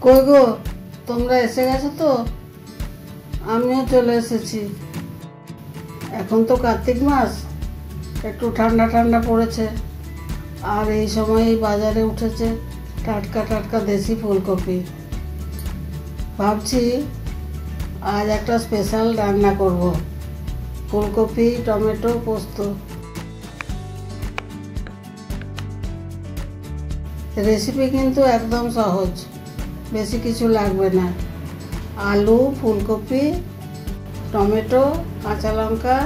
কই গো, তোমরা এসে গেছো তো? আমিও চলে এসেছি। এখন তো কার্তিক মাস, একটু ঠান্ডা ঠান্ডা পড়েছে, আর এই সময় বাজারে উঠেছে টাটকা টাটকা দেশি ফুলকপি। ভাবছি আজ একটা স্পেশাল রান্না করব, ফুলকপি টমেটো পোস্ত। রেসিপি কিন্তু একদম সহজ, বেশি কিছু লাগবে না। আলু, ফুলকপি, টমেটো, কাঁচা লঙ্কা,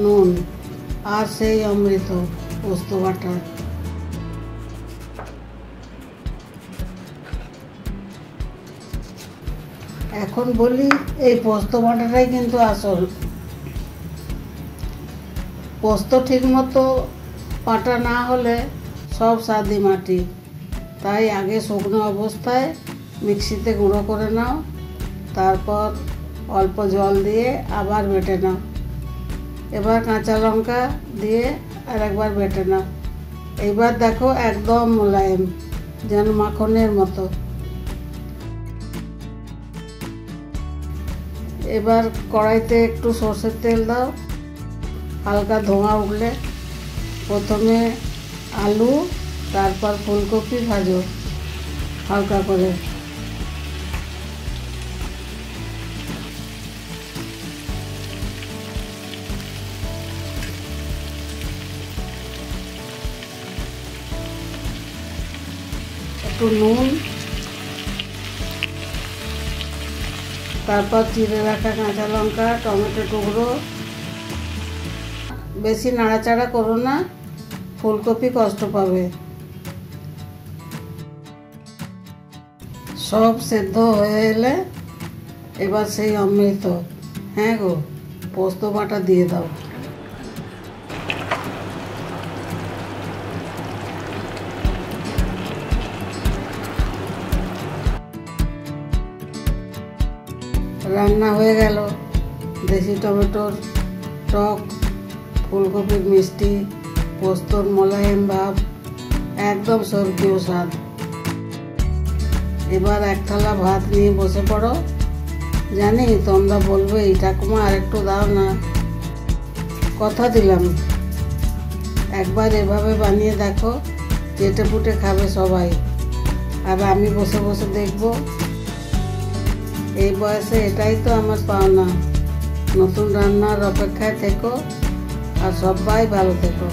নুন আর সেই অমৃত পোস্ত বাটা। এখন বলি, এই পোস্ত বাটাটাই কিন্তু আসল। পোস্ত ঠিক মতো বাটা না হলে সব স্বাদই মাটি। তাই আগে শুকনো অবস্থায় মিক্সিতে গুঁড়ো করে নাও, তারপর অল্প জল দিয়ে আবার বেটে নাও। এবার কাঁচা লঙ্কা দিয়ে আরেকবার বেটে নাও। এইবার দেখো একদম মোলায়েম, যেন মাখনের মতো। এবার কড়াইতে একটু সর্ষের তেল দাও, হালকা ধোঁয়া উঠলে প্রথমে আলু, তারপর ফুলকপি ভাজো হালকা করে। একটু নুন, তারপর চিড়ে রাখা কাঁচা লঙ্কা, টমেটো টুকরো। বেশি নাড়াচাড়া করো না, ফুলকপি কষ্ট পাবে। সব সেদ্ধ হয়ে এলে এবার সেই অমৃত, হ্যাঁ গো, পোস্ত বাটা দিয়ে দাও। রান্না হয়ে গেল দেশি টমেটোর টক, ফুলকপির মিষ্টি, পোস্তর মোলায়েম ভাব, একদম স্বর্গীয় স্বাদ। এবার এক থালা ভাত নিয়ে বসে পড়ো। জানি তোমরা বলবে, এই ঠাকুমা আরেকটু দাও না। কথা দিলাম, একবার এভাবে বানিয়ে দেখো, চেটে পুটে খাবে সবাই, আর আমি বসে বসে দেখবো। এই বয়সে এটাই তো আমার পাওনা। নতুন রান্নার অপেক্ষায় থেকো, আর সবাই ভালো থেকো।